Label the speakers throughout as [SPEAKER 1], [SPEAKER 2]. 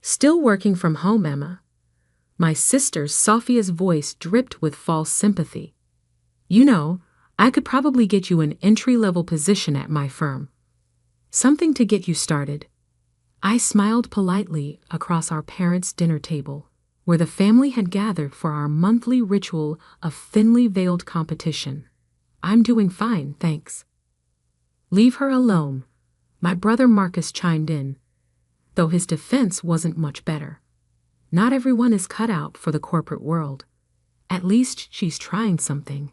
[SPEAKER 1] Still working from home, Emma? My sister Sophia's voice dripped with false sympathy. You know, I could probably get you an entry-level position at my firm. Something to get you started. I smiled politely across our parents' dinner table, where the family had gathered for our monthly ritual of thinly veiled competition. I'm doing fine, thanks. Leave her alone, my brother Marcus chimed in, though his defense wasn't much better. Not everyone is cut out for the corporate world. At least she's trying something.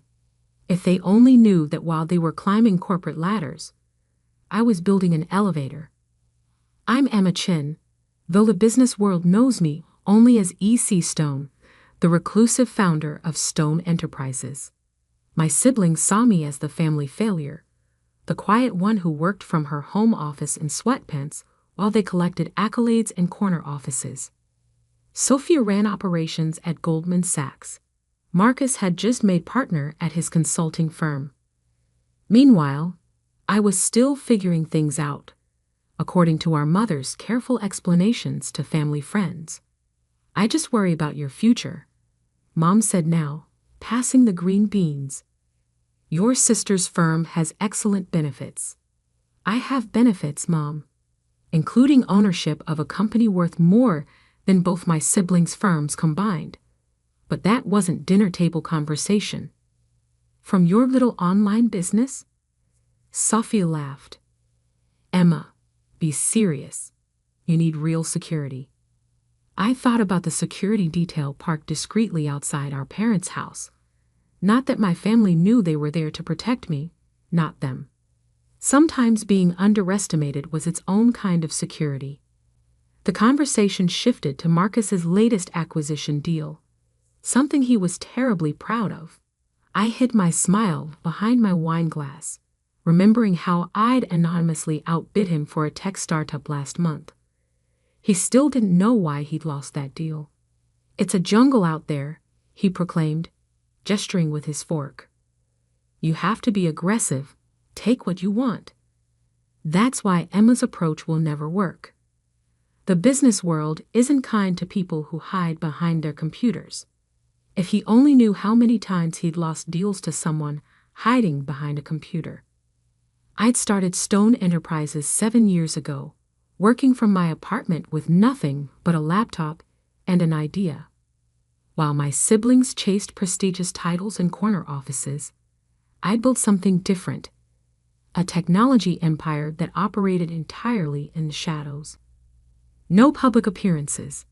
[SPEAKER 1] If they only knew that while they were climbing corporate ladders, I was building an elevator. I'm Emma Chin, though the business world knows me only as E.C. Stone, the reclusive founder of Stone Enterprises. My siblings saw me as the family failure, the quiet one who worked from her home office in sweatpants while they collected accolades in corner offices. Sophia ran operations at Goldman Sachs. Marcus had just made partner at his consulting firm. Meanwhile, I was still figuring things out, according to our mother's careful explanations to family friends. I just worry about your future, Mom said now, passing the green beans. Your sister's firm has excellent benefits. I have benefits, Mom, including ownership of a company worth more than both my siblings' firms combined. But that wasn't dinner table conversation. From your little online business? Sophia laughed. Emma, be serious. You need real security. I thought about the security detail parked discreetly outside our parents' house. Not that my family knew they were there to protect me, not them. Sometimes being underestimated was its own kind of security. The conversation shifted to Marcus's latest acquisition deal, something he was terribly proud of. I hid my smile behind my wine glass, remembering how I'd anonymously outbid him for a tech startup last month. He still didn't know why he'd lost that deal. It's a jungle out there, he proclaimed, gesturing with his fork. You have to be aggressive, take what you want. That's why Emma's approach will never work. The business world isn't kind to people who hide behind their computers. If he only knew how many times he'd lost deals to someone hiding behind a computer. I'd started Stone Enterprises 7 years ago, working from my apartment with nothing but a laptop and an idea. While my siblings chased prestigious titles in corner offices, I'd built something different, a technology empire that operated entirely in the shadows. No public appearances,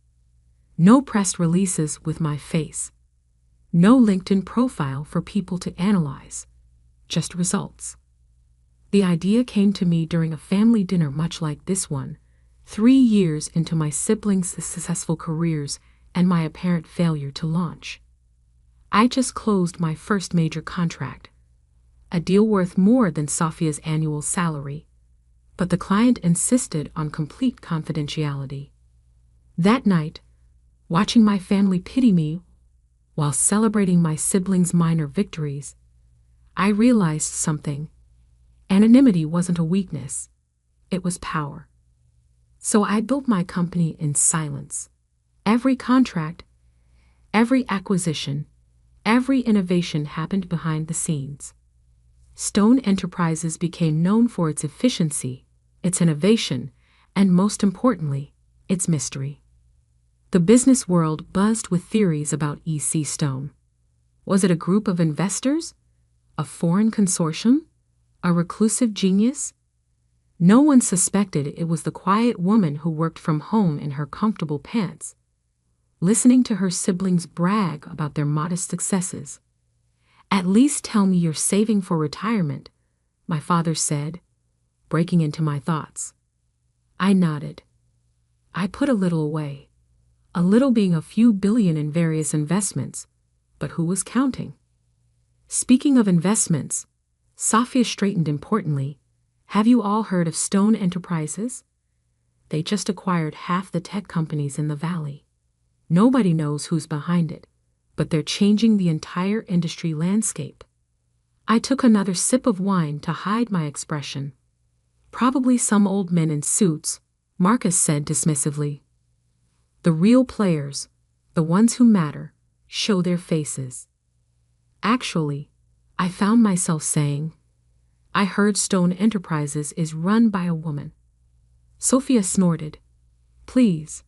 [SPEAKER 1] no press releases with my face, no LinkedIn profile for people to analyze, just results. The idea came to me during a family dinner much like this one, 3 years into my siblings' successful careers and my apparent failure to launch. I just closed my first major contract, a deal worth more than Sophia's annual salary, but the client insisted on complete confidentiality. That night, watching my family pity me while celebrating my siblings' minor victories, I realized something. Anonymity wasn't a weakness, it was power. So I built my company in silence. Every contract, every acquisition, every innovation happened behind the scenes. Stone Enterprises became known for its efficiency, its innovation, and most importantly, its mystery. The business world buzzed with theories about E.C. Stone. Was it a group of investors? A foreign consortium? A reclusive genius? No one suspected it was the quiet woman who worked from home in her comfortable pants, listening to her siblings brag about their modest successes. At least tell me you're saving for retirement, my father said, breaking into my thoughts. I nodded. I put a little away, a little being a few billion in various investments, but who was counting? Speaking of investments, Sophia straightened importantly. Have you all heard of Stone Enterprises? They just acquired half the tech companies in the valley. Nobody knows who's behind it, but they're changing the entire industry landscape. I took another sip of wine to hide my expression. Probably some old men in suits, Marcus said dismissively. The real players, the ones who matter, show their faces. Actually, I found myself saying, I heard Stone Enterprises is run by a woman. Sophia snorted. Please.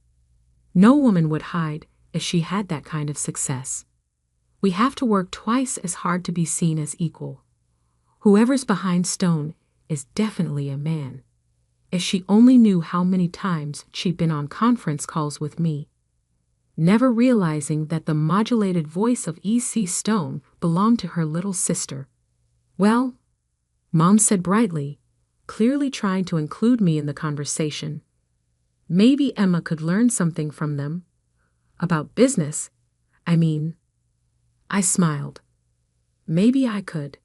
[SPEAKER 1] No woman would hide if she had that kind of success. We have to work twice as hard to be seen as equal. Whoever's behind Stone is definitely a man. If she only knew how many times she'd been on conference calls with me, never realizing that the modulated voice of E.C. Stone belonged to her little sister. Well, Mom said brightly, clearly trying to include me in the conversation. Maybe Emma could learn something from them. About business, I mean. I smiled. Maybe I could.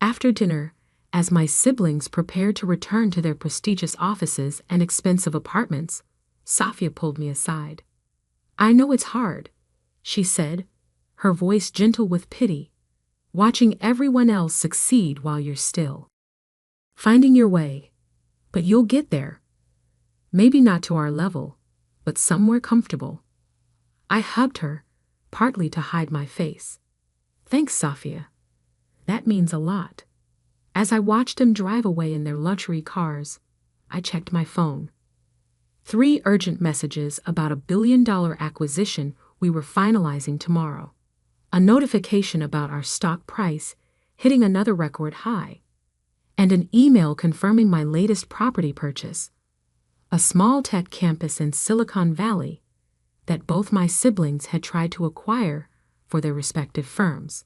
[SPEAKER 1] After dinner, as my siblings prepared to return to their prestigious offices and expensive apartments, Sophia pulled me aside. I know it's hard, she said, her voice gentle with pity, watching everyone else succeed while you're still. Finding your way, but you'll get there. Maybe not to our level, but somewhere comfortable. I hugged her, partly to hide my face. Thanks, Sophia. That means a lot. As I watched them drive away in their luxury cars, I checked my phone. 3 urgent messages about a $1 billion acquisition we were finalizing tomorrow. A notification about our stock price hitting another record high. And an email confirming my latest property purchase, a small tech campus in Silicon Valley that both my siblings had tried to acquire for their respective firms.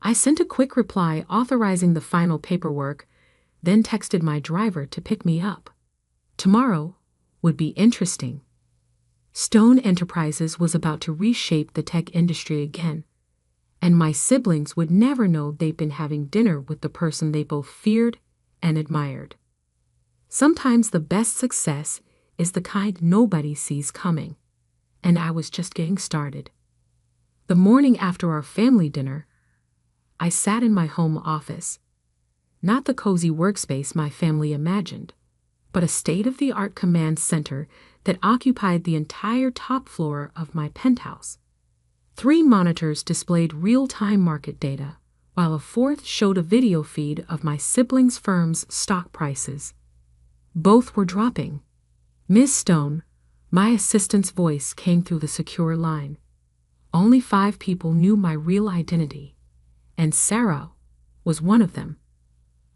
[SPEAKER 1] I sent a quick reply authorizing the final paperwork, then texted my driver to pick me up. Tomorrow would be interesting. Stone Enterprises was about to reshape the tech industry again, and my siblings would never know they'd been having dinner with the person they both feared and admired. Sometimes the best success is the kind nobody sees coming, and I was just getting started. The morning after our family dinner, I sat in my home office. Not the cozy workspace my family imagined, but a state-of-the-art command center that occupied the entire top floor of my penthouse. 3 monitors displayed real-time market data, while a 4th showed a video feed of my siblings' firm's stock prices. Both were dropping. Miss Stone, my assistant's voice came through the secure line. Only 5 people knew my real identity, and Sarah was one of them.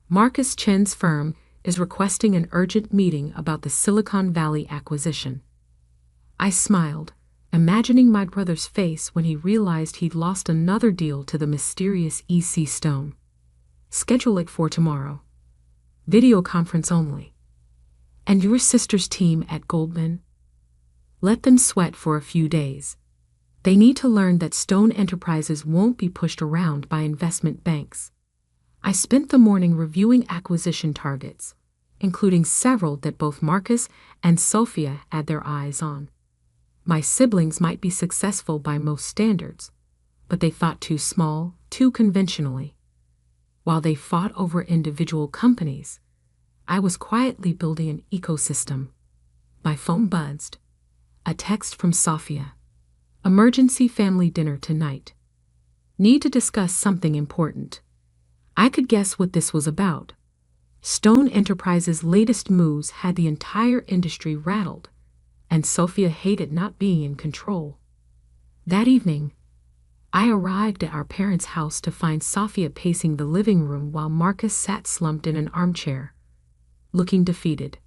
[SPEAKER 1] Marcus Chen's firm is requesting an urgent meeting about the Silicon Valley acquisition. I smiled, imagining my brother's face when he realized he'd lost another deal to the mysterious E.C. Stone. Schedule it for tomorrow. Video conference only. And your sister's team at Goldman? Let them sweat for a few days. They need to learn that Stone Enterprises won't be pushed around by investment banks. I spent the morning reviewing acquisition targets, including several that both Marcus and Sophia had their eyes on. My siblings might be successful by most standards, but they thought too small, too conventionally. While they fought over individual companies, I was quietly building an ecosystem. My phone buzzed. A text from Sophia. Emergency family dinner tonight. Need to discuss something important. I could guess what this was about. Stone Enterprises' latest moves had the entire industry rattled, and Sophia hated not being in control. That evening, I arrived at our parents' house to find Sophia pacing the living room while Marcus sat slumped in an armchair, looking defeated.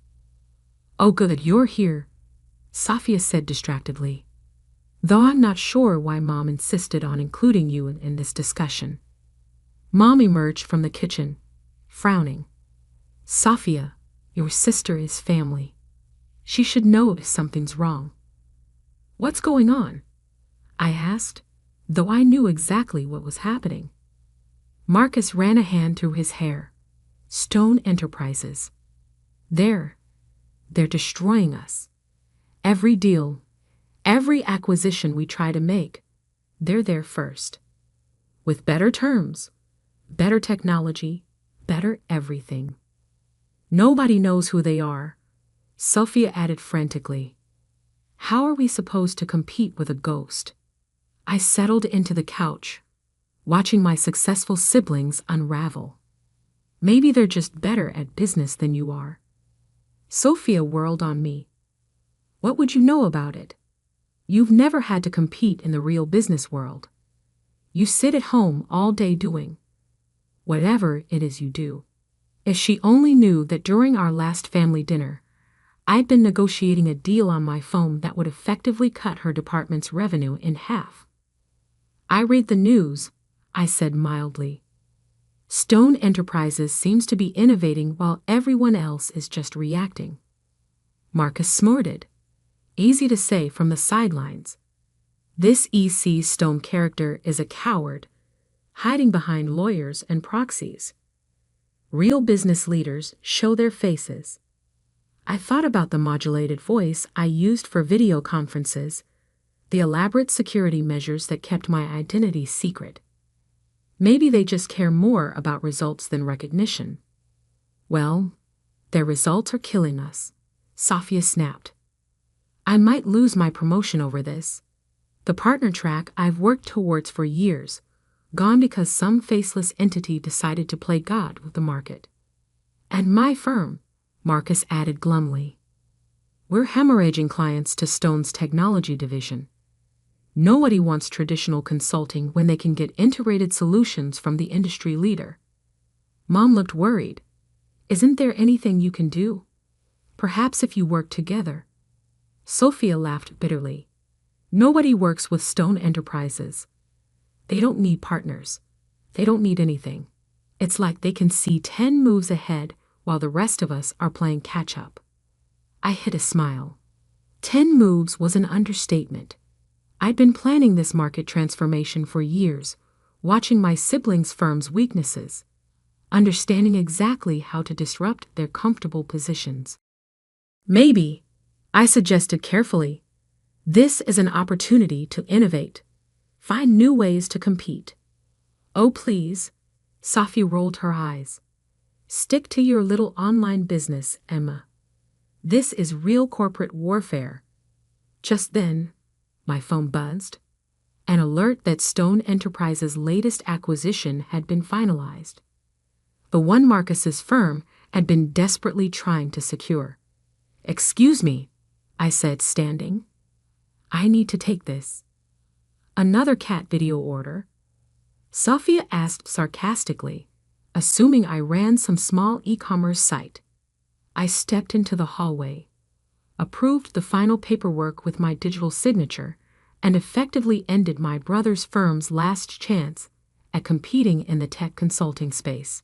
[SPEAKER 1] "Oh good, you're here," Sophia said distractedly. "Though I'm not sure why Mom insisted on including you in this discussion." Mom emerged from the kitchen, frowning. "Sophia, your sister is family. She should know if something's wrong." "What's going on?" I asked, though I knew exactly what was happening. Marcus ran a hand through his hair. "Stone Enterprises. They're destroying us. Every deal, every acquisition we try to make, they're there first. With better terms, better technology, better everything. Nobody knows who they are," Sophia added frantically. How are we supposed to compete with a ghost? I settled into the couch, watching my successful siblings unravel. Maybe they're just better at business than you are. Sophia whirled on me. What would you know about it? You've never had to compete in the real business world. You sit at home all day doing whatever it is you do. If she only knew that during our last family dinner, I'd been negotiating a deal on my phone that would effectively cut her department's revenue in half. I read the news, I said mildly. Stone Enterprises seems to be innovating while everyone else is just reacting. Marcus snorted. Easy to say from the sidelines. This E.C. Stone character is a coward, hiding behind lawyers and proxies. Real business leaders show their faces. I thought about the modulated voice I used for video conferences, the elaborate security measures that kept my identity secret. Maybe they just care more about results than recognition. Well, their results are killing us, Sophia snapped. I might lose my promotion over this. The partner track I've worked towards for years, gone because some faceless entity decided to play God with the market. And my firm, Marcus added glumly. We're hemorrhaging clients to Stone's technology division. Nobody wants traditional consulting when they can get integrated solutions from the industry leader. Mom looked worried. Isn't there anything you can do? Perhaps if you work together. Sophia laughed bitterly. Nobody works with Stone Enterprises. They don't need partners. They don't need anything. It's like they can see 10 moves ahead while the rest of us are playing catch-up. I hid a smile. 10 moves was an understatement. I'd been planning this market transformation for years, watching my siblings' firms' weaknesses, understanding exactly how to disrupt their comfortable positions. Maybe, I suggested carefully, this is an opportunity to innovate, find new ways to compete. Oh, please, Sophie rolled her eyes. Stick to your little online business, Emma. This is real corporate warfare. Just then, my phone buzzed. An alert that Stone Enterprises' latest acquisition had been finalized. The one Marcus's firm had been desperately trying to secure. Excuse me, I said, standing. I need to take this. Another cat video order? Sophia asked sarcastically, assuming I ran some small e-commerce site. I stepped into the hallway, approved the final paperwork with my digital signature, and effectively ended my brother's firm's last chance at competing in the tech consulting space.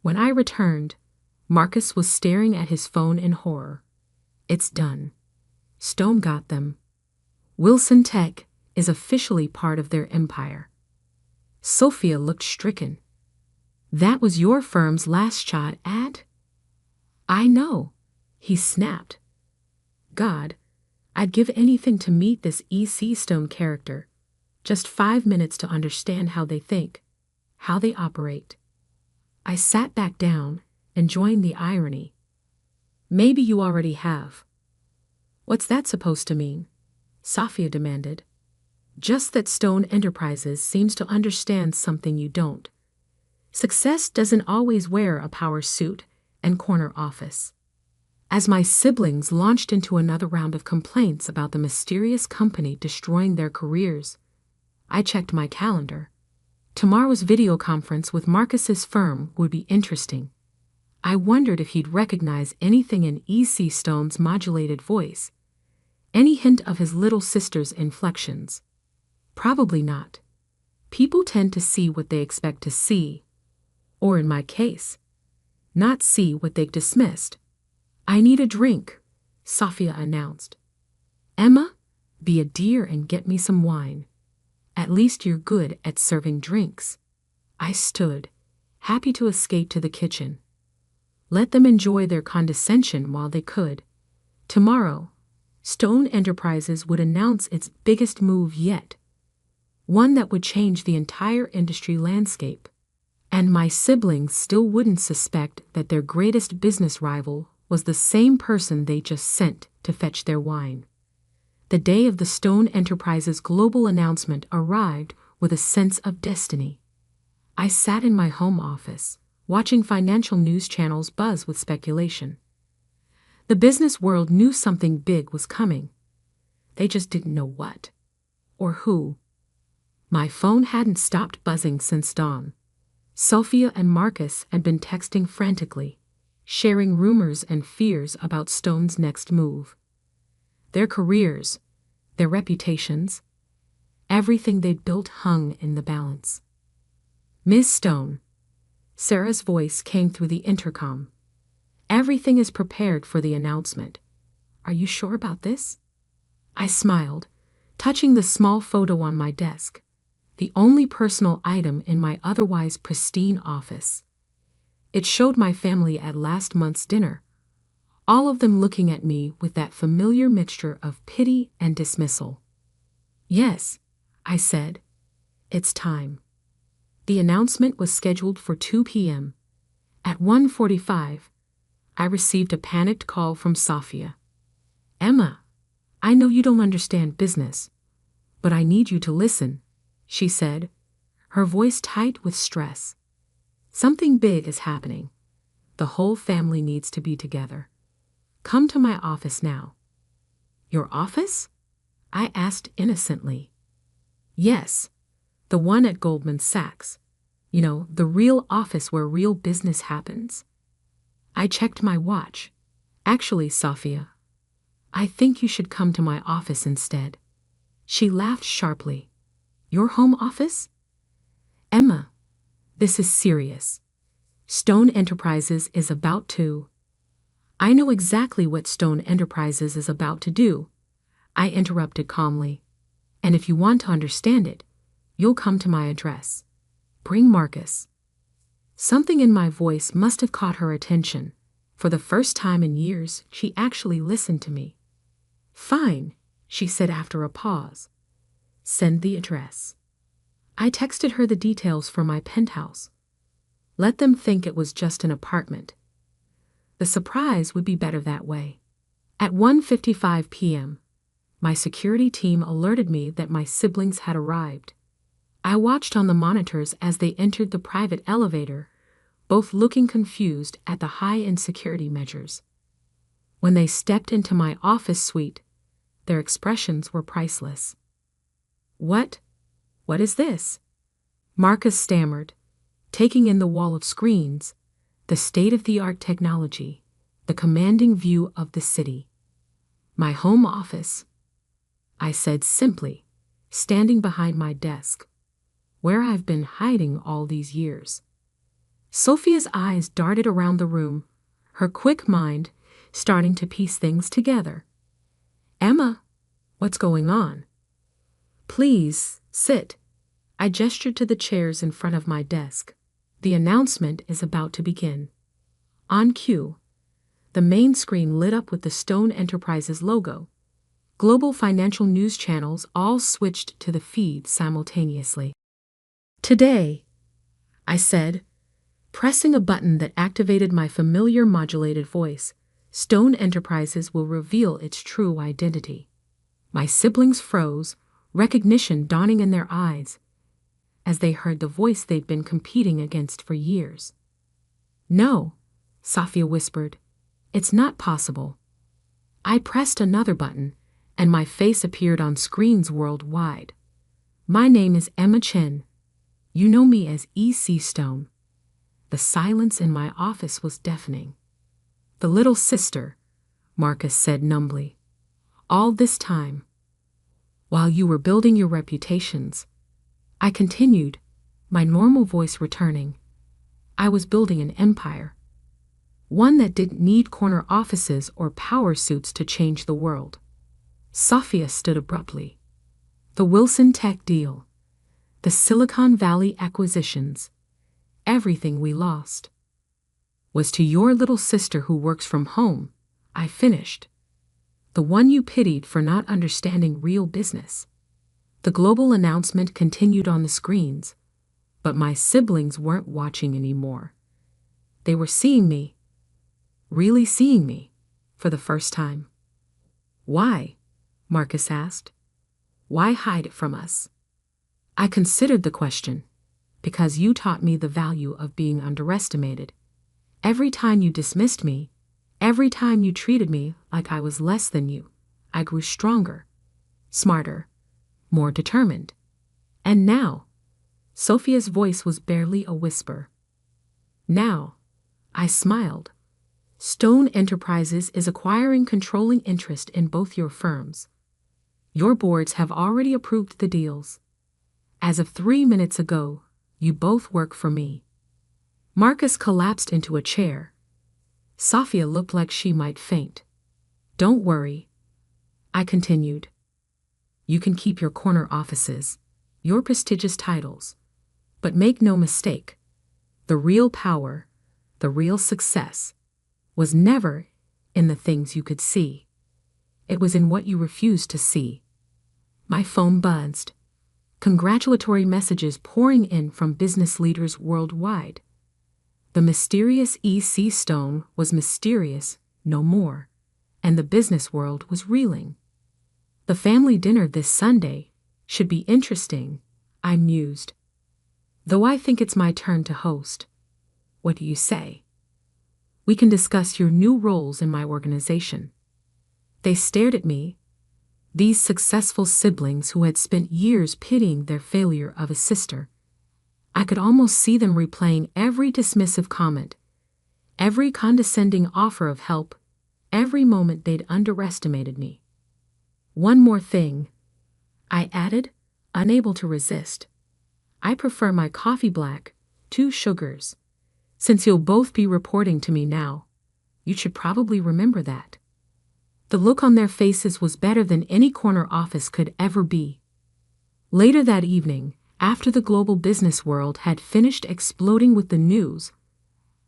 [SPEAKER 1] When I returned, Marcus was staring at his phone in horror. It's done. Stone got them. Wilson Tech is officially part of their empire. Sophia looked stricken. That was your firm's last shot at? I know, he snapped. God, I'd give anything to meet this E.C. Stone character. Just 5 minutes to understand how they think, how they operate. I sat back down, enjoying the irony. Maybe you already have. What's that supposed to mean? Sophia demanded. Just that Stone Enterprises seems to understand something you don't. Success doesn't always wear a power suit and corner office. As my siblings launched into another round of complaints about the mysterious company destroying their careers, I checked my calendar. Tomorrow's video conference with Marcus's firm would be interesting. I wondered if he'd recognize anything in E.C. Stone's modulated voice, any hint of his little sister's inflections. Probably not. People tend to see what they expect to see, or in my case, not see what they've dismissed. I need a drink, Sophia announced. Emma, be a dear and get me some wine. At least you're good at serving drinks. I stood, happy to escape to the kitchen. Let them enjoy their condescension while they could. Tomorrow, Stone Enterprises would announce its biggest move yet, one that would change the entire industry landscape. And my siblings still wouldn't suspect that their greatest business rival was the same person they just sent to fetch their wine. The day of the Stone Enterprises global announcement arrived with a sense of destiny. I sat in my home office, watching financial news channels buzz with speculation. The business world knew something big was coming. They just didn't know what or who. My phone hadn't stopped buzzing since dawn. Sophia and Marcus had been texting frantically, sharing rumors and fears about Stone's next move. Their careers, their reputations, everything they'd built hung in the balance. "Miss Stone," Sarah's voice came through the intercom. "Everything is prepared for the announcement. Are you sure about this?" I smiled, touching the small photo on my desk, the only personal item in my otherwise pristine office. It showed my family at last month's dinner, all of them looking at me with that familiar mixture of pity and dismissal. "Yes," I said, "it's time." The announcement was scheduled for 2 p.m. At 1:45, I received a panicked call from Sophia. "Emma, I know you don't understand business, but I need you to listen," she said, her voice tight with stress. "Something big is happening. The whole family needs to be together. Come to my office now." "Your office?" I asked innocently. "Yes, the one at Goldman Sachs. You know, the real office where real business happens." I checked my watch. "Actually, Sophia, I think you should come to my office instead." She laughed sharply. "Your home office?" "Emma, this is serious. Stone Enterprises is about to—" "I know exactly what Stone Enterprises is about to do," I interrupted calmly. "And if you want to understand it, you'll come to my address. Bring Marcus." Something in my voice must have caught her attention. For the first time in years, she actually listened to me. "Fine," she said after a pause. "Send the address." I texted her the details for my penthouse. Let them think it was just an apartment. The surprise would be better that way. At 1:55 p.m., my security team alerted me that my siblings had arrived. I watched on the monitors as they entered the private elevator, both looking confused at the high-end security measures. When they stepped into my office suite, their expressions were priceless. What is this?" Marcus stammered, taking in the wall of screens, the state-of-the-art technology, the commanding view of the city. "My home office," I said simply, standing behind my desk, "where I've been hiding all these years." Sophia's eyes darted around the room, her quick mind starting to piece things together. "Emma, what's going on?" "Please, sit." I gestured to the chairs in front of my desk. "The announcement is about to begin." On cue, the main screen lit up with the Stone Enterprises logo. Global financial news channels all switched to the feed simultaneously. "Today," I said, pressing a button that activated my familiar modulated voice, "Stone Enterprises will reveal its true identity." My siblings froze, recognition dawning in their eyes, as they heard the voice they'd been competing against for years. "No," Sophia whispered, "it's not possible." I pressed another button, and my face appeared on screens worldwide. "My name is Emma Chen. You know me as E.C. Stone." The silence in my office was deafening. "The little sister," Marcus said numbly. "All this time, while you were building your reputations," I continued, my normal voice returning, "I was building an empire. One that didn't need corner offices or power suits to change the world." Sophia stood abruptly. "The Wilson Tech deal, the Silicon Valley acquisitions, everything we lost, was to your little sister who works from home," I finished. "The one you pitied for not understanding real business." The global announcement continued on the screens, but my siblings weren't watching anymore. They were seeing me, really seeing me, for the first time. "Why? Marcus asked. Why hide it from us? I considered the question, because you taught me the value of being underestimated. Every time you dismissed me, every time you treated me like I was less than you, I grew stronger, smarter, more determined. And now, Sophia's voice was barely a whisper. Now, I smiled. Stone Enterprises is acquiring controlling interest in both your firms. Your boards have already approved the deals. As of 3 minutes ago, you both work for me. Marcus collapsed into a chair. Sophia looked like she might faint. Don't worry, I continued. You can keep your corner offices, your prestigious titles. But make no mistake, the real power, the real success, was never in the things you could see. It was in what you refused to see. My phone buzzed. Congratulatory messages pouring in from business leaders worldwide. The mysterious E.C. Stone was mysterious no more, and the business world was reeling. The family dinner this Sunday should be interesting, I mused. Though I think it's my turn to host. What do you say? We can discuss your new roles in my organization. They stared at me, these successful siblings who had spent years pitying their failure of a sister. I could almost see them replaying every dismissive comment, every condescending offer of help, every moment they'd underestimated me. One more thing, I added, unable to resist. I prefer my coffee black, 2 sugars. Since you'll both be reporting to me now, you should probably remember that. The look on their faces was better than any corner office could ever be. Later that evening, after the global business world had finished exploding with the news,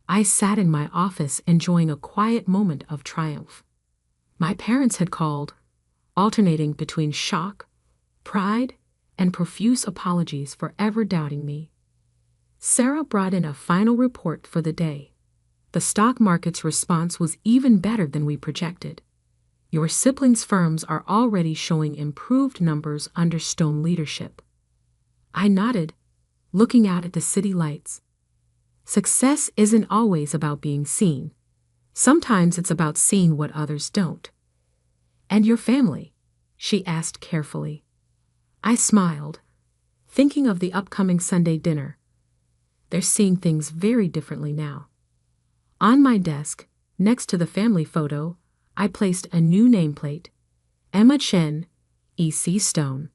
[SPEAKER 1] I sat in my office enjoying a quiet moment of triumph. My parents had called, alternating between shock, pride, and profuse apologies for ever doubting me. Sarah brought in a final report for the day. The stock market's response was even better than we projected. Your siblings' firms are already showing improved numbers under Stone leadership. I nodded, looking out at the city lights. Success isn't always about being seen. Sometimes it's about seeing what others don't. And your family? She asked carefully. I smiled, thinking of the upcoming Sunday dinner. They're seeing things very differently now. On my desk, next to the family photo, I placed a new nameplate, Emma Chen, E.C. Stone.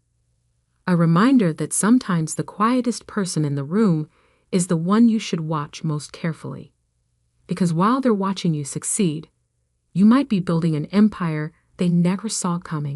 [SPEAKER 1] A reminder that sometimes the quietest person in the room is the one you should watch most carefully. Because while they're watching you succeed, you might be building an empire they never saw coming.